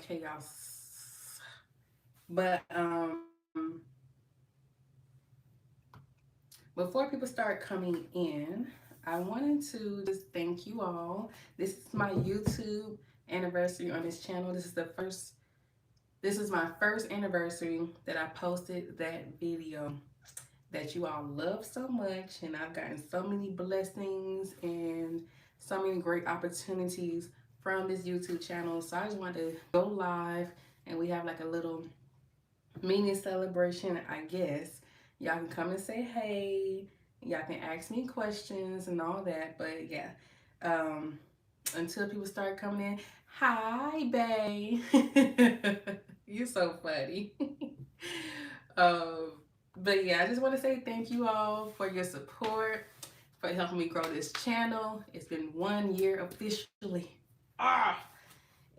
chaos. But before people start coming in, I wanted to just thank you all. This is my YouTube anniversary on this channel. This is my first anniversary that I posted that video that you all love so much, and I've gotten so many blessings and so many great opportunities from this YouTube channel. So I just wanted to go live and we have like a little mini celebration, I guess. Y'all can come and say hey. Y'all can ask me questions and all that. But yeah, um, until people start coming in, hi, babe. You so funny. um, but yeah, I just want to say thank you all for your support, for helping me grow this channel. It's been 1 year officially. Ah,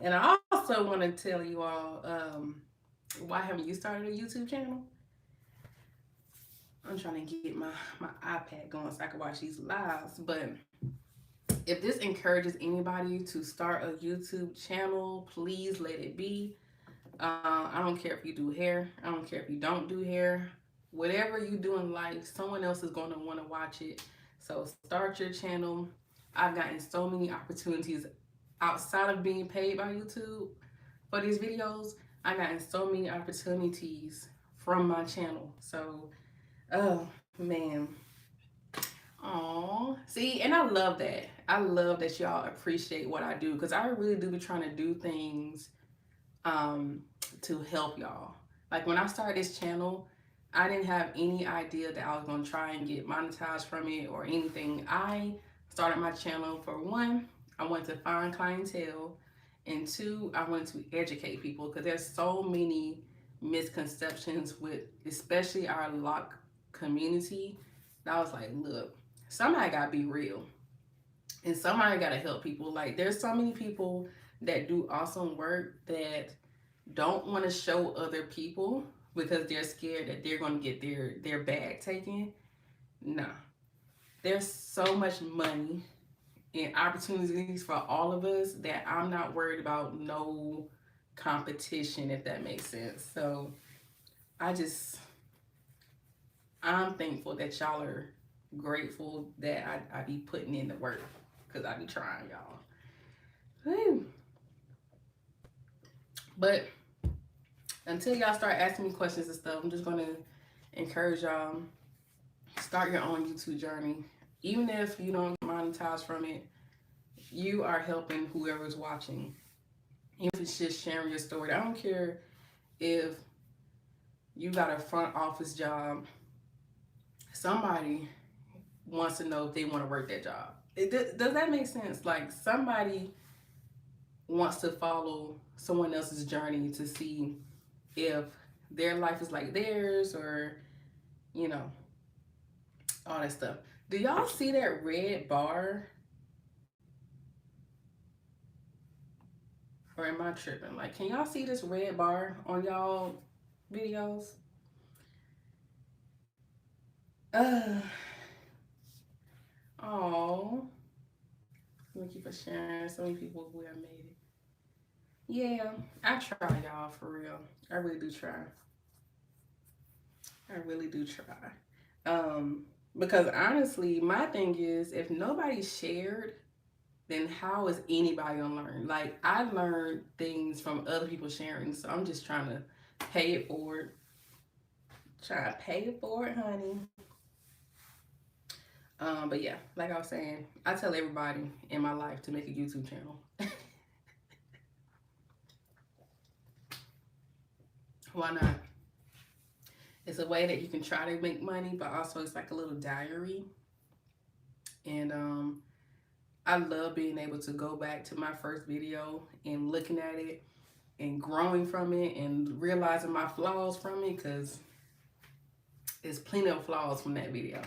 and I also want to tell you all, why haven't you started a YouTube channel? I'm trying to get my iPad going so I can watch these lives. But if this encourages anybody to start a YouTube channel, please let it be. I don't care if you do hair. I don't care if you don't do hair. Whatever you do in life, someone else is going to want to watch it. So start your channel. I've gotten so many opportunities outside of being paid by YouTube for these videos. I've gotten so many opportunities from my channel. So, oh man. Oh, see, and I love that. I love that y'all appreciate what I do because I really do be trying to do things um, to help y'all. Like when I started this channel, I didn't have any idea that I was going to try and get monetized from it or anything. I started my channel for one, I wanted to find clientele, and two, I wanted to educate people because there's so many misconceptions with especially our lock community. And I was like, look, somebody got to be real and somebody got to help people. Like there's so many people that do awesome work that don't want to show other people because they're scared that they're going to get their bag taken. No, there's so much money and opportunities for all of us that I'm not worried about no competition, if that makes sense. So I just, I'm thankful that y'all are grateful that I be putting in the work because I be trying, y'all. Whew. But until y'all start asking me questions and stuff, I'm just going to encourage y'all, start your own YouTube journey. Even if you don't monetize from it, you are helping whoever's watching. Even if it's just sharing your story. I don't care if you got a front office job. Somebody wants to know if they want to work that job. Does that make sense? Like somebody wants to follow someone else's journey to see if their life is like theirs or, you know, all that stuff. Do y'all see that red bar? Or am I tripping? Like, can y'all see this red bar on y'all videos? Uh, oh, thank you for sharing. So many people who have made it. Yeah, I try, y'all, for real. I really do try. I really do try. Um, because honestly, my thing is, if nobody shared, then how is anybody gonna learn? Like, I learned things from other people sharing, so I'm just trying to pay it forward. Try to pay it forward, honey. But yeah, like I was saying, I tell everybody in my life to make a YouTube channel. Why not? It's a way that you can try to make money, but also it's like a little diary. And I love being able to go back to my first video and looking at it and growing from it and realizing my flaws from it because there's plenty of flaws from that video.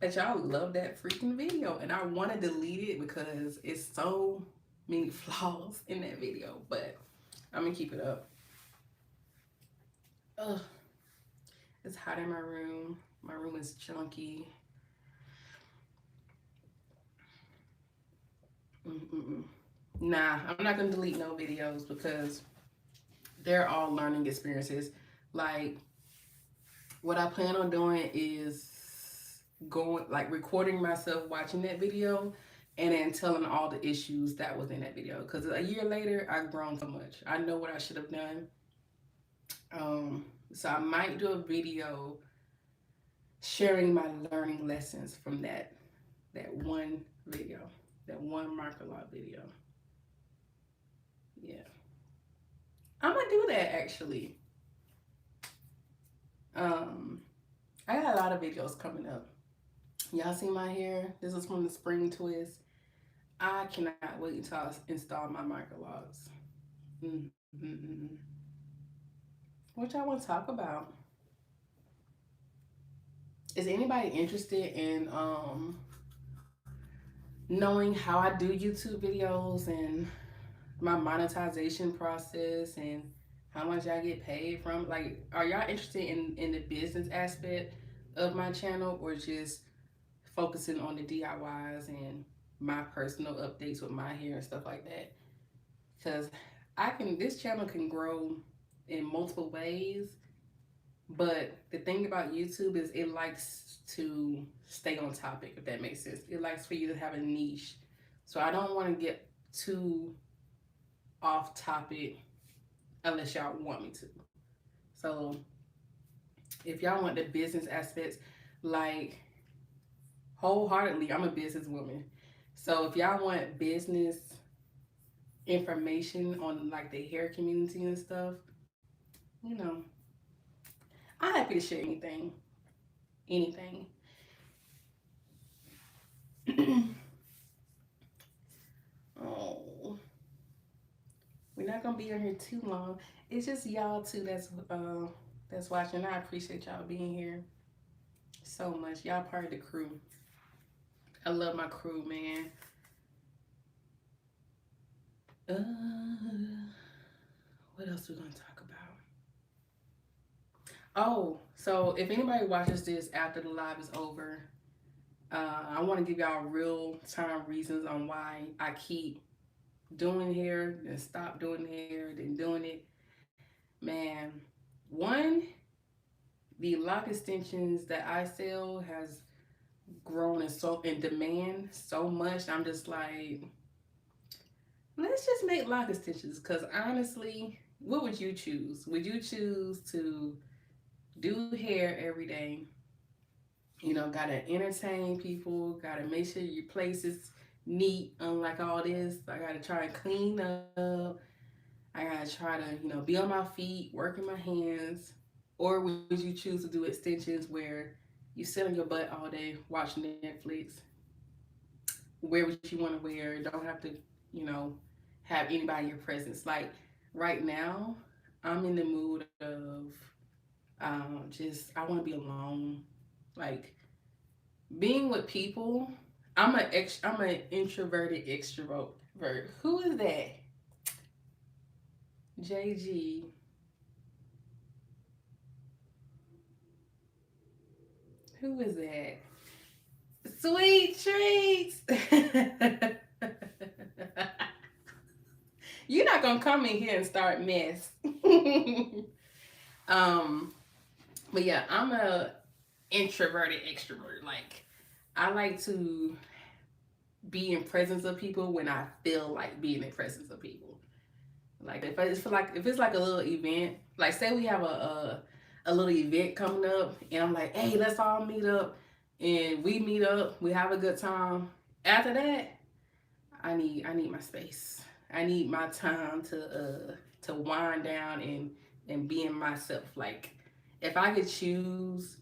But y'all love that freaking video and I want to delete it because it's so many flaws in that video, but I'm gonna keep it up. Ugh, it's hot in my room. My room is chunky. Mm-mm-mm. Nah, I'm not gonna delete no videos because They're all learning experiences. Like, what I plan on doing is going, like, recording myself watching that video and then telling all the issues that was in that video. Because a year later, I've grown so much. I know what I should have done. So I might do a video sharing my learning lessons from that one video, that one marker lock video. Yeah, I'm gonna do that actually. Um, I got a lot of videos coming up. Y'all see my hair? This is from the spring twist. I cannot wait until I install my marker locks. Mm-hmm. What y'all want to talk about? Is anybody interested in knowing how I do YouTube videos and my monetization process and how much I get paid from? Like, are y'all interested in the business aspect of my channel, or just focusing on the DIYs and my personal updates with my hair and stuff like that? Because this channel can grow in multiple ways, but the thing about YouTube is it likes to stay on topic, if that makes sense. It likes for you to have a niche. So I don't want to get too off topic unless y'all want me to. So if y'all want the business aspects, like, wholeheartedly, I'm a businesswoman. So if y'all want business information on, like, the hair community and stuff, you know, I'm happy to share anything. Anything. Oh, we're not gonna be on here too long. It's just y'all too that's watching. I appreciate y'all being here so much. Y'all part of the crew. I love my crew, man. What else we gonna talk about? Oh, so if anybody watches this after the live is over, I want to give y'all real time reasons on why I keep doing hair, then stop doing hair, then doing it. Man, one, the lock extensions that I sell has grown in demand so much. I'm just like, let's just make lock extensions. Because honestly, what would you choose? Would you choose to do hair every day? You know, gotta entertain people, gotta make sure your place is neat, unlike all this. I gotta try and clean up. I gotta try to, be on my feet, working my hands. Or would you choose to do extensions where you sit on your butt all day watching Netflix, wear what you want to wear, don't have to, you know, have anybody in your presence. Like, right now, I'm in the mood of just, I want to be alone. Like, being with people. I'm an introverted extrovert. Who is that? JG. Who is that? Sweet treats. You're not gonna come in here and start mess. um, but yeah, I'm a introverted extrovert. Like, I like to be in presence of people when I feel like being in presence of people. Like, if it's like a little event, like, say we have a little event coming up, and I'm like, hey, let's all meet up, and we meet up, we have a good time. After that, I need my space. I need my time to wind down and be in myself. Like, if I could choose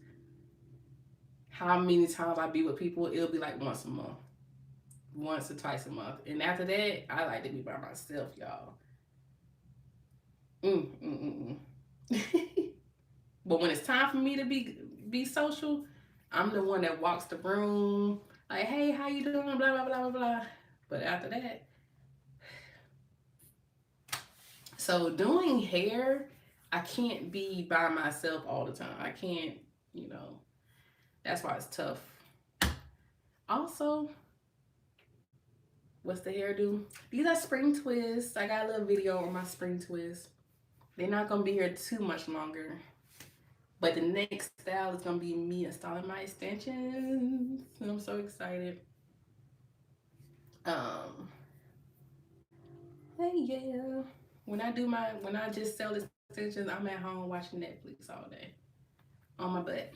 how many times I be with people, it'll be like once a month, once or twice a month, and after that, I like to be by myself, y'all. Mm, mm, mm. But when it's time for me to be social, I'm the one that walks the room, like, hey, how you doing? Blah blah blah blah blah. But after that, so doing hair, I can't be by myself all the time. I can't, you know. That's why it's tough. Also, what's the hairdo? These are spring twists. I got a little video on my spring twists. They're not gonna be here too much longer. But the next style is gonna be me installing my extensions, and I'm so excited. Um, hey yeah. When I just sell extensions, I'm at home watching Netflix all day on my butt.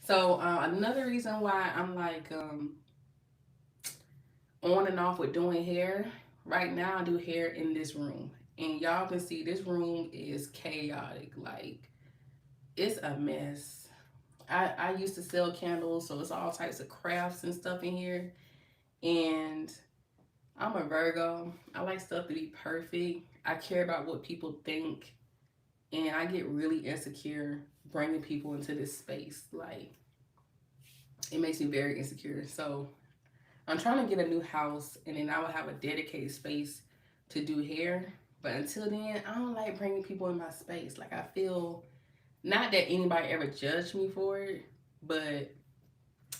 So another reason why I'm like on and off with doing hair. Right now, I do hair in this room, and y'all can see this room is chaotic. Like it's a mess. I used to sell candles, so it's all types of crafts and stuff in here. And I'm a Virgo. I like stuff to be perfect. I care about what people think, and I get really insecure bringing people into this space. Like it makes me very insecure. So I'm trying to get a new house, and then I will have a dedicated space to do hair. But until then, I don't like bringing people in my space. Like I feel not that anybody ever judged me for it, but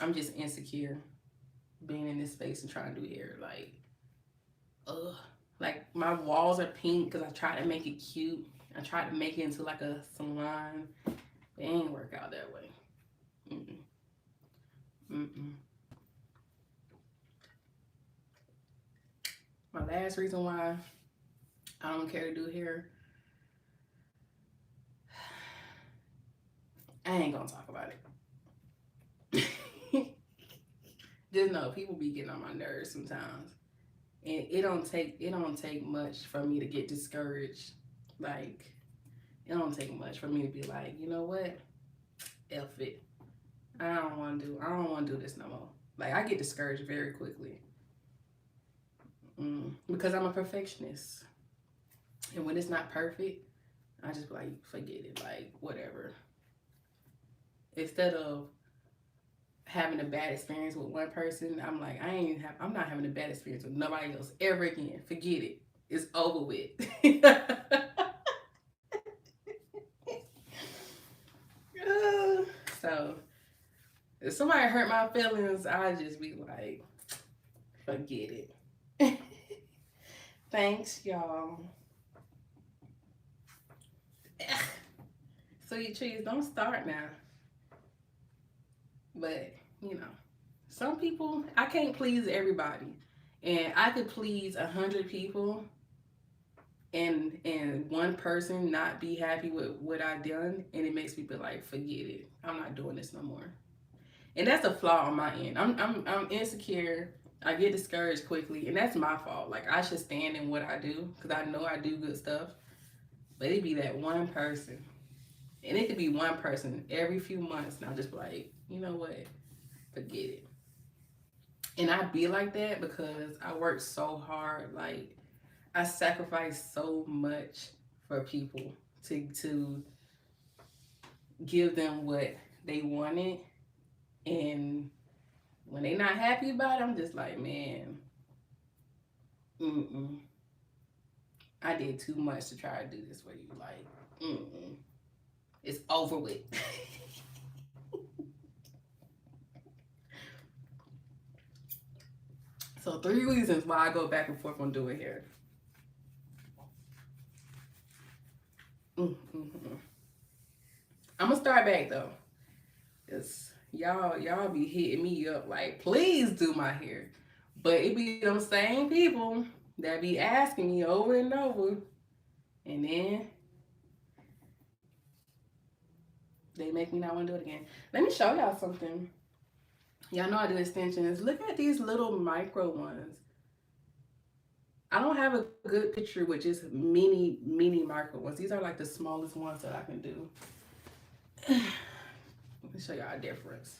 I'm just insecure being in this space and trying to do hair. Like, ugh. Like my walls are pink because I tried to make it cute. I tried to make it into like a salon. It ain't work out that way. Mm-mm. Mm-mm. My last reason why I don't care to do hair, I ain't gonna talk about it. Just know people be getting on my nerves sometimes, and it don't take much for me to get discouraged. Like it don't take much for me to be like, you know what, F it. I don't want to do this no more. Like I get discouraged very quickly, because I'm a perfectionist, and when it's not perfect, I just be like forget it, like whatever. Instead of having a bad experience with one person, I'm like, I'm not having a bad experience with nobody else ever again. Forget it. It's over with. So if somebody hurt my feelings, I just be like, forget it. Thanks, y'all. So you trees, don't start now. But you know, some people I can't please everybody, and I could please 100 people, and one person not be happy with what I done, and it makes me be like, forget it. I'm not doing this no more. And that's a flaw on my end. I'm insecure. I get discouraged quickly, and that's my fault. Like I should stand in what I do because I know I do good stuff. But it be that one person, and it could be one person every few months, and I'm just like, you know what, forget it. And I be like that because I work so hard. Like I sacrifice so much for people to give them what they wanted, and when they not happy about it, I'm just like, man, mm-mm. I did too much to try to do this for you. Like, mm-mm. It's over with. So 3 reasons why I go back and forth on doing hair. Mm-hmm. I'm gonna start back though, cause y'all be hitting me up like, please do my hair, but it be them same people that be asking me over and over, and then they make me not want to do it again. Let me show y'all something. Y'all know I do extensions. Look at these little micro ones. I don't have a good picture with just mini micro ones. These are like the smallest ones that I can do. Let me show y'all a difference.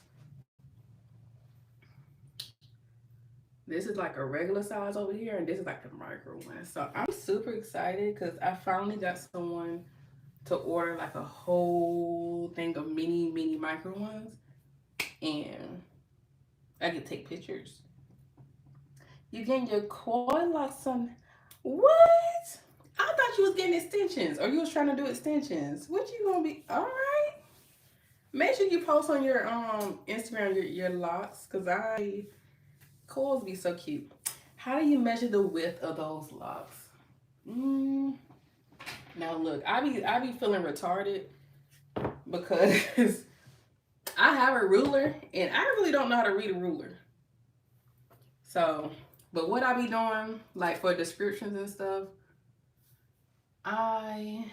This is like a regular size over here, and this is like the micro one. So I'm super excited because I finally got someone to order like a whole thing of mini micro ones, and I can take pictures. You getting your coil locks on? What? I thought you was getting extensions, or you was trying to do extensions. What you gonna be? All right. Make sure you post on your Instagram your locks, cause I coils be so cute. How do you measure the width of those locks? Mm, Now look, I be feeling retarded because I have a ruler and I really don't know how to read a ruler. So, but what I be doing, like for descriptions and stuff, I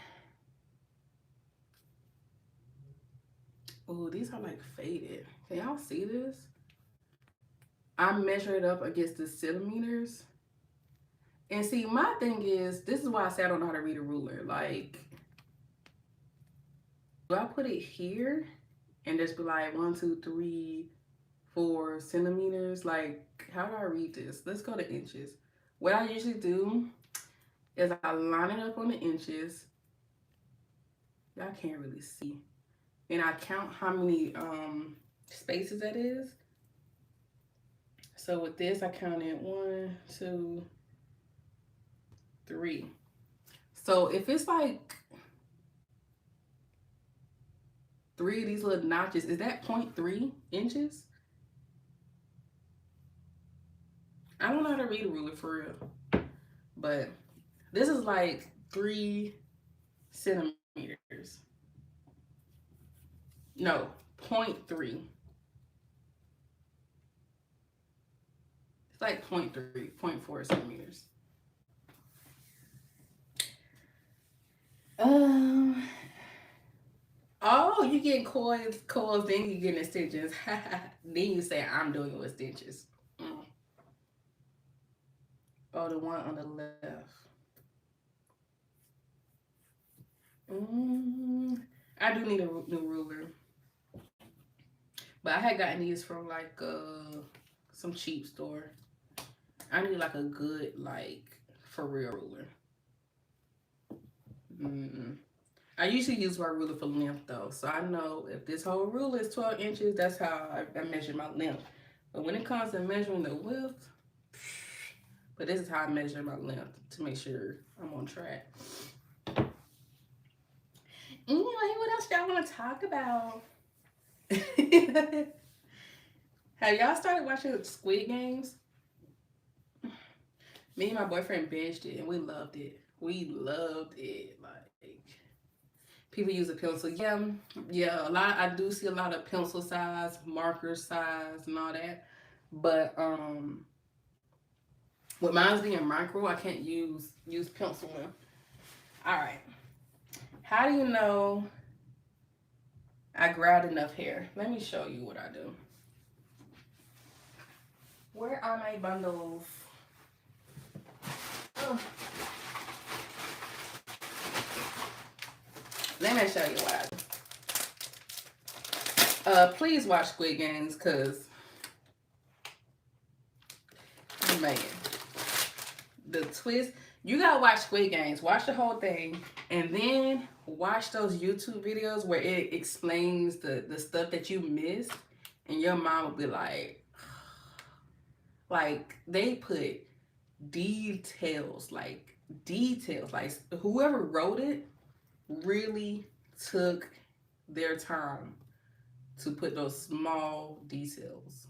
oh, these are like faded. Can y'all see this? I measure it up against the centimeters. And see, my thing is, this is why I say I don't know how to read a ruler. Like, do I put it here and just be like 1, 2, 3, 4 centimeters? Like, how do I read this? Let's go to inches. What I usually do is I line it up on the inches. Y'all can't really see. And I count how many spaces that is. So with this, I counted 1, 2, 3. So if it's like 3 of these little notches, is that 0.3 inches? I don't know how to read a ruler for real. But this is like 3 centimeters. No, 0.3. It's like 0.3, 0.4 centimeters. Oh, you getting coils, then you getting extensions. Then you say I'm doing it with stitches. Oh, the one on the left. I do need a new ruler. But I had gotten these from like some cheap store. I need like a good, like, for real ruler. I usually use my ruler for length though. So I know if this whole ruler is 12 inches, that's how I measure my length. But when it comes to measuring the width, but this is how I measure my length to make sure I'm on track. Anyway, what else y'all want to talk about? Have y'all started watching Squid Games? Me and my boyfriend binged it and we loved it. We loved it. Like, people use a pencil. Yeah, a lot. I do see a lot of pencil size, marker size, and all that. But with mine's being micro, I can't use penciling. All right. How do you know I grabbed enough hair? Let me show you what I do. Where are my bundles? Oh. Let me show you what I do. Please watch Squid Games, cause man, the twist. You gotta watch Squid Games. Watch the whole thing, and then watch those YouTube videos where it explains the stuff that you missed, and your mom will be like they put details, like whoever wrote it really took their time to put those small details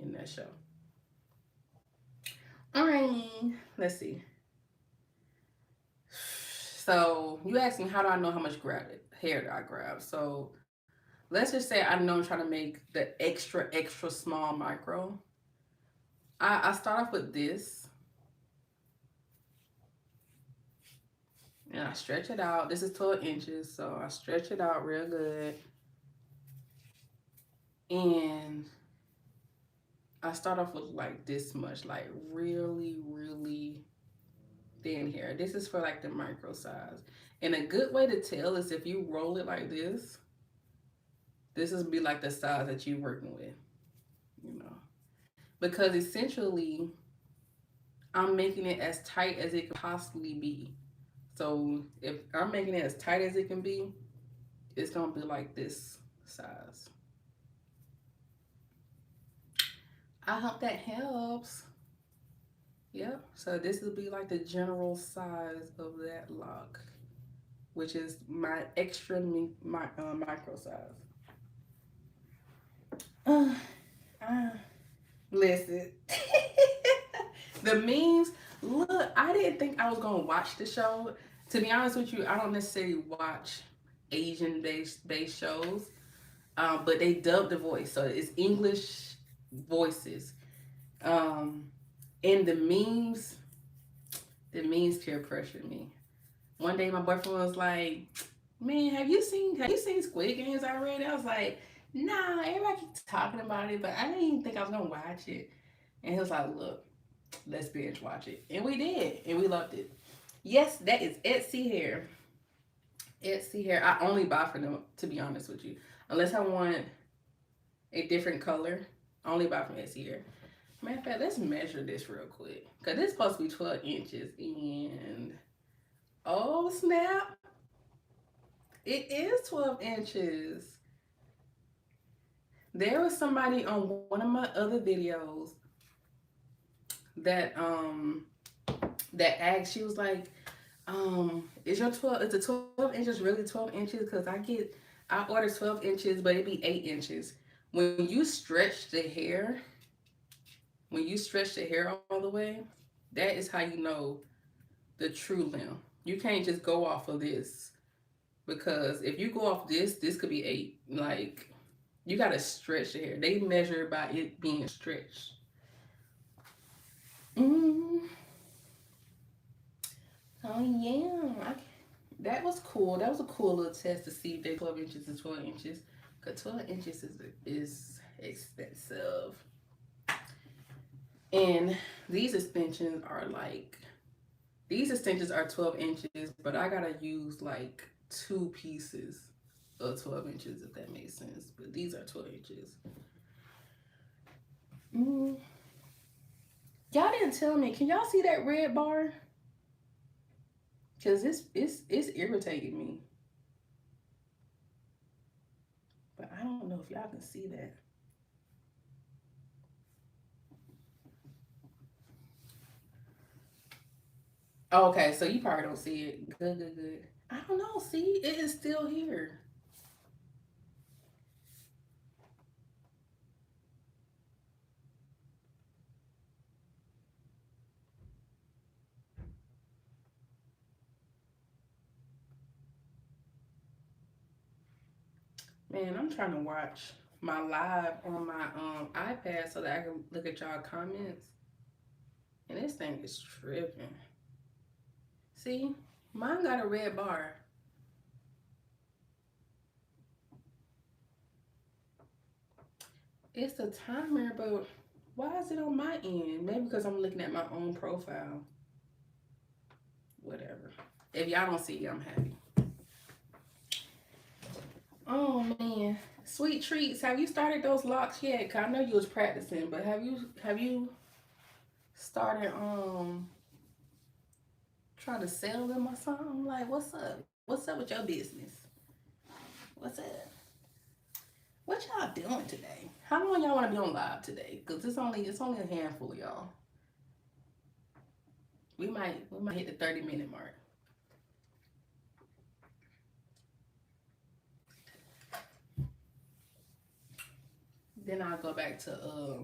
in that show. All right, let's see. So you asked me, how do I know how much hair that I grab? So let's just say I know I'm trying to make the extra small micro. I start off with this. And I stretch it out. This is 12 inches, so I stretch it out real good. And I start off with like this much, like really, really thin hair. This is for like the micro size. And a good way to tell is if you roll it like this is be like the size that you're working with, you know. Because essentially, I'm making it as tight as it could possibly be. So if I'm making it as tight as it can be, it's gonna be like this size. I hope that helps. Yep, so this will be like the general size of that lock, which is my micro size. Listen, the memes, look, I didn't think I was gonna watch the show. To be honest with you, I don't necessarily watch Asian based shows, but they dub the voice, so it's English voices. Um, and the memes peer pressured me. One day, my boyfriend was like, "Man, have you seen Squid Games already?" I was like, "Nah, everybody keeps talking about it, but I didn't even think I was gonna watch it." And he was like, "Look, let's binge watch it," and we did, and we loved it. Yes, that is Etsy hair. Etsy hair. I only buy from them, to be honest with you, unless I want a different color. I only buy from Etsy hair. Matter of fact, let's measure this real quick, cause this is supposed to be 12 inches, and oh snap, it is 12 inches. There was somebody on one of my other videos that that asked, she was like, is your 12, is the 12 inches really 12 inches? Because I order 12 inches, but it'd be 8 inches. When you stretch the hair, when you stretch the hair all the way, that is how you know the true length. You can't just go off of this, because if you go off this, this could be 8. Like, you gotta stretch the hair. They measure by it being stretched. Mm. Oh yeah, that was cool. That was a cool little test to see if they 12 inches is 12 inches. Cause 12 inches is expensive. And these extensions are like, these extensions are 12 inches, but I gotta use like 2 pieces of 12 inches, if that makes sense. But these are 12 inches. Mm. Y'all didn't tell me. Can y'all see that red bar? Cause it's irritating me. But I don't know if y'all can see that. Oh, okay, so you probably don't see it. Good, good, good. I don't know. See, it is still here. Man, I'm trying to watch my live on my iPad so that I can look at y'all comments. And this thing is tripping. See, mine got a red bar. It's the timer, but why is it on my end? Maybe because I'm looking at my own profile. Whatever. If y'all don't see it, I'm happy. Oh man, sweet treats. Have you started those locks yet? 'Cause I know you was practicing, but have you started trying to sell them or something? Like, what's up? What's up with your business? What's up? What y'all doing today? How long y'all want to be on live today? Cause it's only a handful of y'all. We might hit the 30-minute mark. Then I'll go back to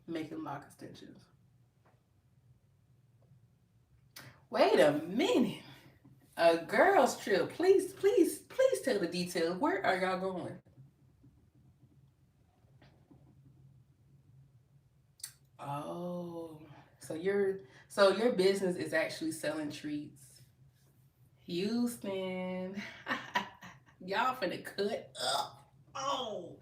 making lock extensions. Wait a minute. A girls trip. Please, please, please tell the details. Where are y'all going? Oh, so your business is actually selling treats. Houston. Y'all finna cut up. Oh,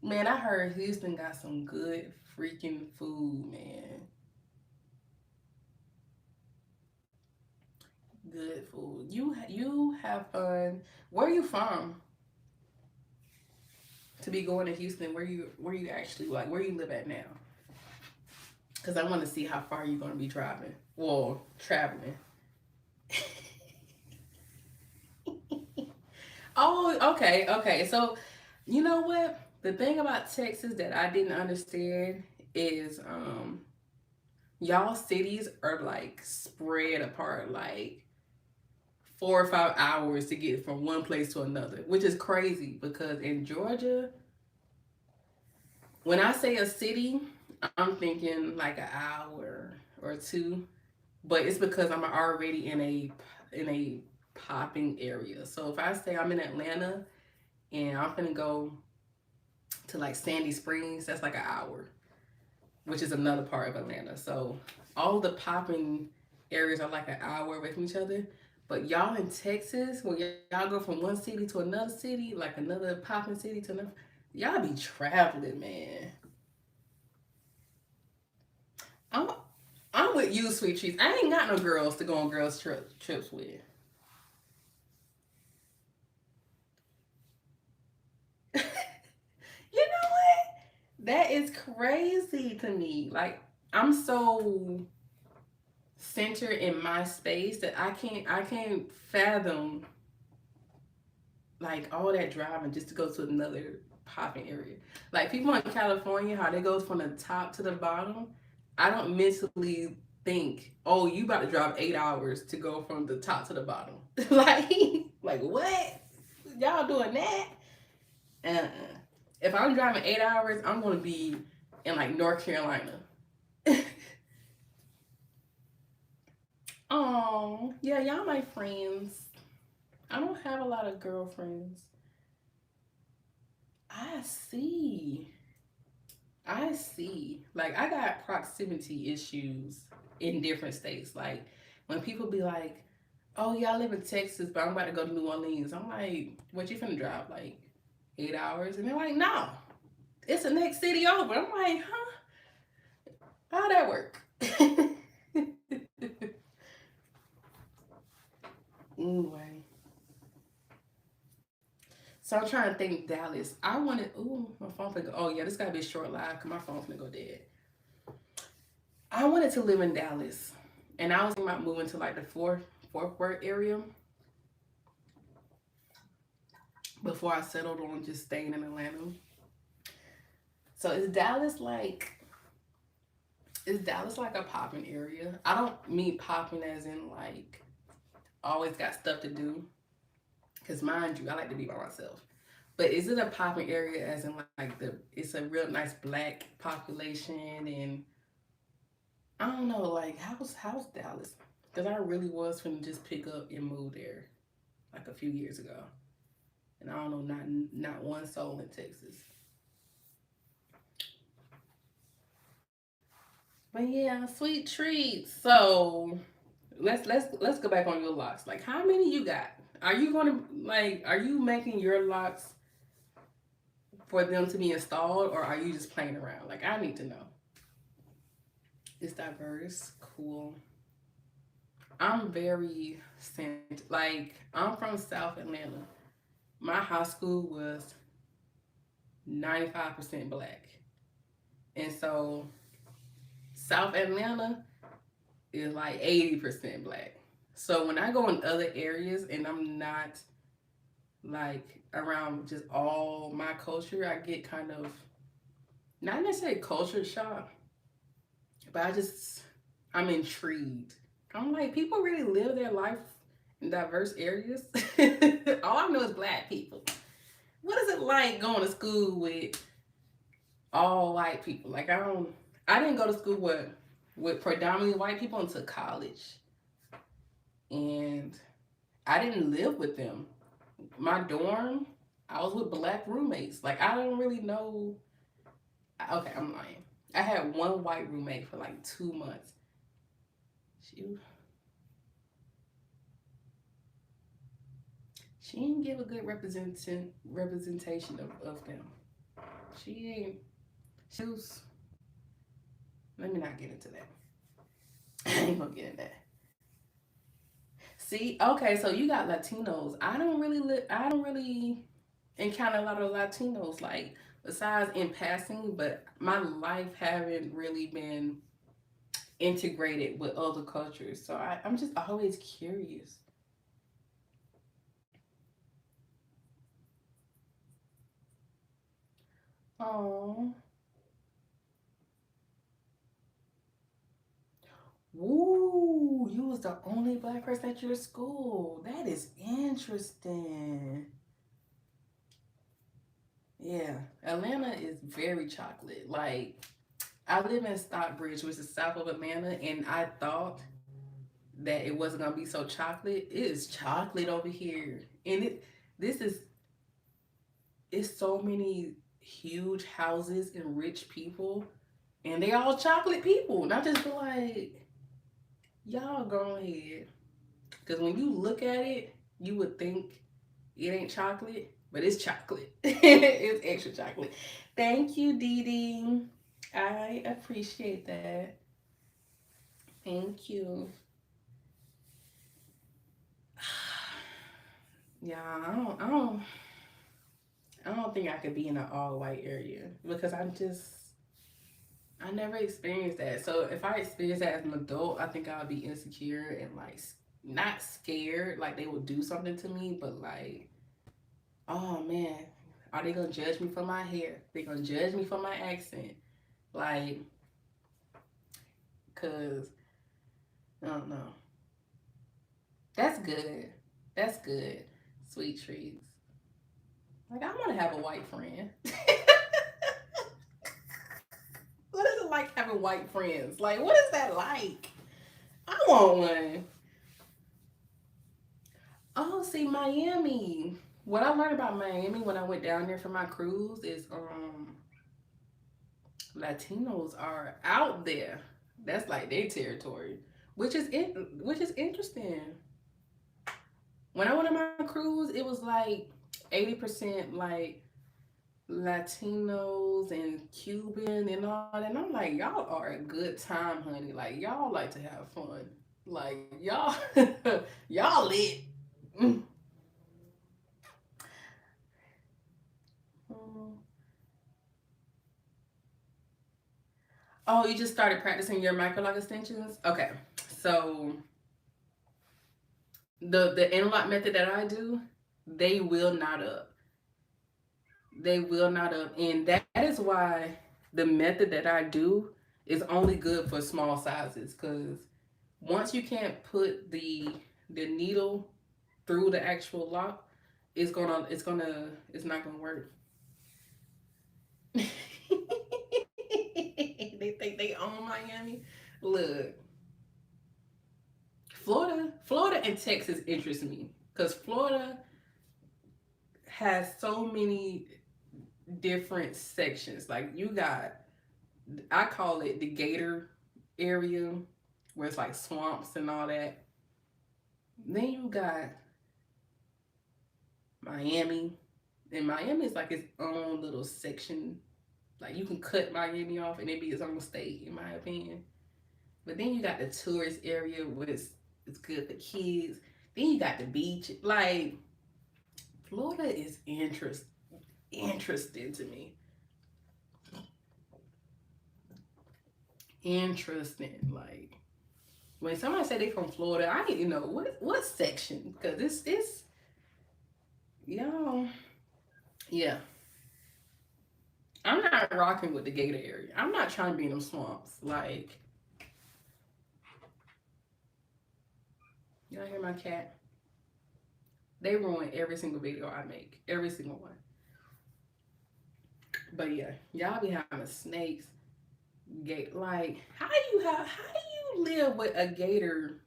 man, I heard Houston got some good freaking food, man. Good food. You have fun. Where are you from? To be going to Houston, where you actually, like, where you live at now? Cause I want to see how far you're gonna be driving. Well, traveling. Oh, okay, okay. So, you know what? The thing about Texas that I didn't understand is y'all cities are like spread apart like 4 or 5 hours to get from one place to another, which is crazy because in Georgia, when I say a city, I'm thinking like an hour or two. but it's because I'm already in a popping area. So if I say I'm in Atlanta and I'm gonna go to like Sandy Springs, that's like an hour, which is another part of Atlanta. So all the popping areas are like an hour away from each other. But y'all in Texas, when y'all go from one city to another city, like another popping city to another, y'all be traveling, man. I'm I'm with you, sweet cheese. I ain't got no girls to go on trips with. You know what? That is crazy to me. Like I'm so centered in my space that I can't fathom like all that driving just to go to another popping area. Like people in California, how they go from the top to the bottom. I don't mentally think, oh, you about to drive 8 hours to go from the top to the bottom. like, like what? Y'all doing that? Uh-uh. If I'm driving 8 hours, I'm gonna be in like North Carolina. Oh, yeah, y'all my friends. I don't have a lot of girlfriends. I see. I see. Like I got proximity issues in different states. Like when people be like, "Oh yeah, I live in Texas, but I'm about to go to New Orleans." I'm like, "What you finna drive like 8 hours?" And they're like, "No, it's the next city over." I'm like, "Huh? How'd that work?" Anyway, so I'm trying to think Dallas. I wanted. Ooh, my phone finna go. Oh yeah, this gotta be a short live because my phone's gonna go dead. I wanted to live in Dallas, and I was thinking about moving to like the Fourth Worth area before I settled on just staying in Atlanta. So is Dallas like a popping area? I don't mean popping as in like always got stuff to do, because mind you, I like to be by myself. But is it a popping area as in like it's a real nice black population and I don't know like how's Dallas? Because I really was finna just pick up and move there like a few years ago. And I don't know, not one soul in Texas. But yeah, sweet treats. So let's go back on your locks. Like, how many you got? Are you making your locks for them to be installed, or are you just playing around? Like, I need to know. It's diverse, cool. I'm very sent. Like, I'm from South Atlanta. My high school was 95% black, and so South Atlanta is like 80% black. So when I go in other areas and I'm not like around just all my culture, I get kind of not necessarily culture shock, but I'm intrigued. I'm like, people really live their life in diverse areas. All I know is black people. What is it like going to school with all white people? Like I didn't go to school with predominantly white people until college. And I didn't live with them. My dorm, I was with black roommates. Like I don't really know. Okay, I'm lying. I had one white roommate for like 2 months. She she didn't give a good representation of them. She ain't. She was. Let me not get into that. I ain't gonna get into that. See, okay, so you got Latinos. I don't really encounter a lot of Latinos, like besides in passing, but my life haven't really been integrated with other cultures. So I'm just always curious. Oh, woo! You was the only black person at your school. That is interesting. Yeah, Atlanta is very chocolate. Like I live in Stockbridge, which is south of Atlanta, and I thought that it wasn't gonna be so chocolate. It is chocolate over here, and this is it's so many huge houses and rich people, and they all chocolate people. And I just feel like y'all go ahead, because when you look at it, you would think it ain't chocolate, but it's chocolate. It's extra chocolate. Thank you, Dee Dee. I appreciate that. Thank you. Yeah, I don't think I could be in an all white area because I never experienced that. So if I experienced that as an adult, I think I would be insecure and like not scared, like they would do something to me, but like, oh man, are they gonna judge me for my hair? They gonna judge me for my accent, like, cause I don't know. That's good. That's good. Sweet treats. Like I want to have a white friend. What is it like having white friends? Like, what is that like? I want one. Oh, see, Miami. What I learned about Miami when I went down there for my cruise is Latinos are out there. That's like their territory, which is interesting. When I went on my cruise, it was like 80% like Latinos and Cuban and all that. And I'm like, y'all are a good time, honey. Like y'all like to have fun. Like y'all y'all lit. Mm. Oh, you just started practicing your micro lock extensions? Okay. So the interlock method that I do, they will not up. They will not up. And that is why the method that I do is only good for small sizes, because once you can't put the needle through the actual lock, it's not gonna work. They think they own Miami. Look, Florida and Texas interest me because Florida has so many different sections. Like you got, I call it the Gator area, where it's like swamps and all that. Then you got Miami, and Miami is like its own little section. Like you can cut Miami off and it be its own state, in my opinion. But then you got the tourist area where it's good for kids. Then you got the beach. Like Florida is interesting to me. Interesting. Like when somebody say they from Florida, I need to know what section, because it's y'all. Yeah, I'm not rocking with the Gator area. I'm not trying to be in them swamps. Like, y'all hear my cat? They ruin every single video I make, every single one. But yeah, y'all be having snakes. Gate, like how do you live with a gator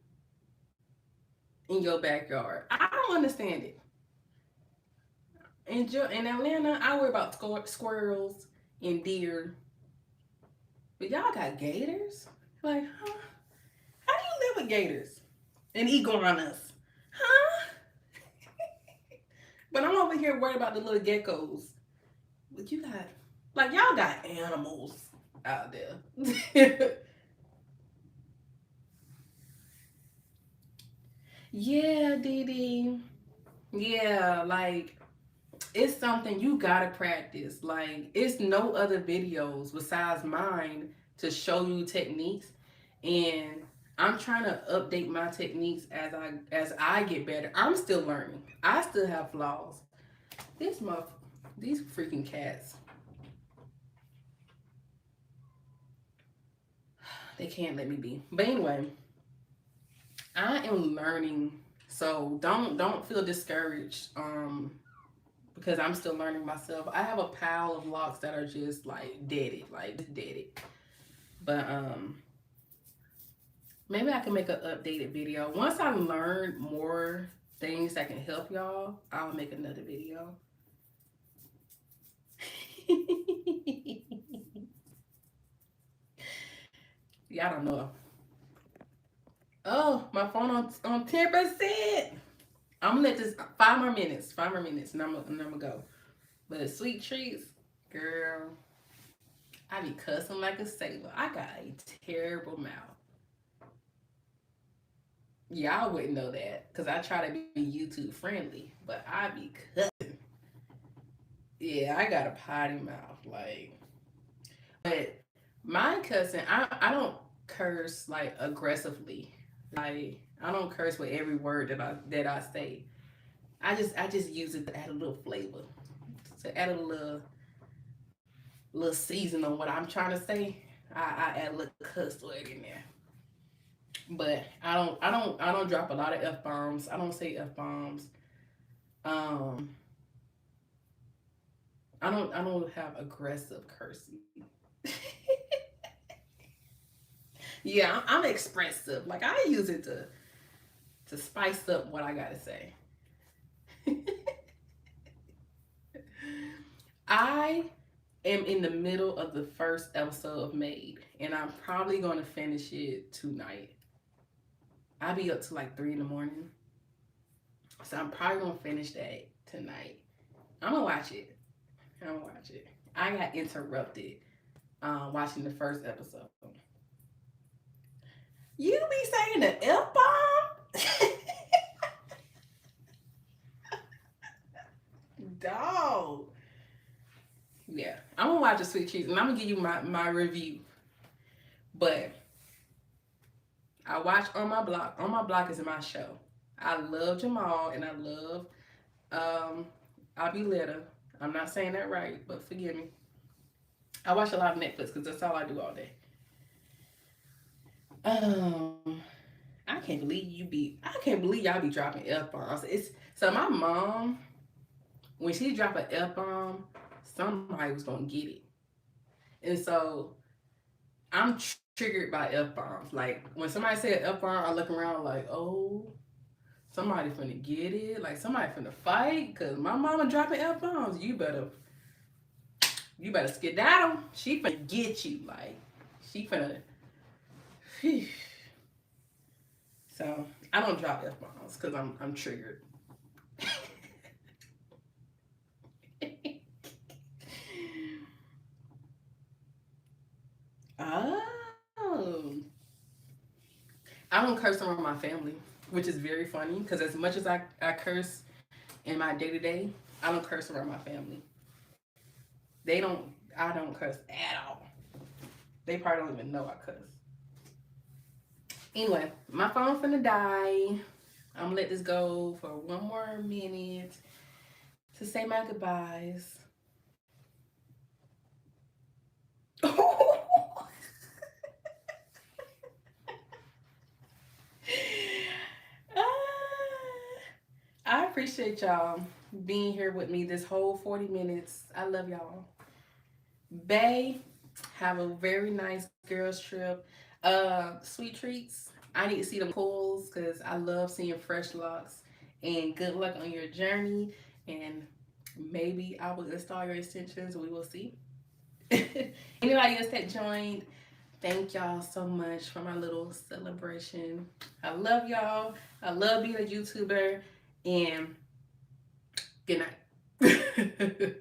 in your backyard? I don't understand it. In Atlanta, I worry about squirrels and deer, but y'all got gators. Like, huh? How do you live with gators and iguanas? Huh? But I'm over here worried about the little geckos. But you got, like, y'all got animals out there. Yeah, Dee Dee. Yeah, like it's something you gotta practice. Like it's no other videos besides mine to show you techniques, and I'm trying to update my techniques as I get better. I'm still learning. I still have flaws. This muff, these freaking cats, they can't let me be. But anyway, I am learning, so don't feel discouraged. Because I'm still learning myself. I have a pile of locks that are just like deaded, like deaded. But Maybe I can make an updated video. Once I learn more things that can help y'all, I'll make another video. Y'all don't know. Oh, my phone on 10%. I'm gonna let this 5 more minutes, and I'm gonna go. But the sweet treats, girl, I be cussing like a sailor. I got a terrible mouth. Y'all wouldn't know that because I try to be YouTube friendly, but I be cussing. Yeah, I got a potty mouth, like. But my cussing, I don't curse like aggressively. Like I don't curse with every word that I say. I just use it to add a little flavor, to add a little season on what I'm trying to say. I add a little cuss word in there. But I don't drop a lot of F bombs. I don't say F bombs. Um I don't have aggressive cursing. Yeah, I'm expressive. Like I use it to spice up what I gotta say. I am in the middle of the first episode of Made, and I'm probably gonna finish it tonight. I'll be up to like 3 in the morning, so I'm probably gonna finish that tonight. I'm gonna watch it. I'm gonna watch it. I got interrupted watching the first episode. You be saying the F bomb? Dog. Yeah, I'm gonna watch the sweet cheese and I'm gonna give you my review. But I watch On My Block. On My Block is my show. I love Jamal and I love um Abiletta. I'm not saying that right, but forgive me. I watch a lot of Netflix because that's all I do all day. Um, I can't believe y'all be dropping F bombs. It's so my mom, when she drop an F bomb, somebody was gonna get it. And so I'm triggered by F bombs. Like when somebody say F bomb, I look around like, oh, somebody finna get it. Like somebody finna fight. Cause my mama dropping F bombs. You better skedaddle. She finna get you. Like she finna. So I don't drop F bombs because I'm triggered. Oh, I don't curse around my family, which is very funny because as much as I curse in my day to day, I don't curse around my family. They don't. I don't curse at all. They probably don't even know I cuss. Anyway, my phone finna die. I'm gonna let this go for 1 more minute to say my goodbyes. I appreciate y'all being here with me this whole 40 minutes. I love y'all. Bay, have a very nice girls trip. Sweet treats. I need to see them pulls because I love seeing fresh locks. And good luck on your journey. And maybe I will install your extensions. We will see. Anybody else that joined, thank y'all so much for my little celebration. I love y'all. I love being a YouTuber. And good night.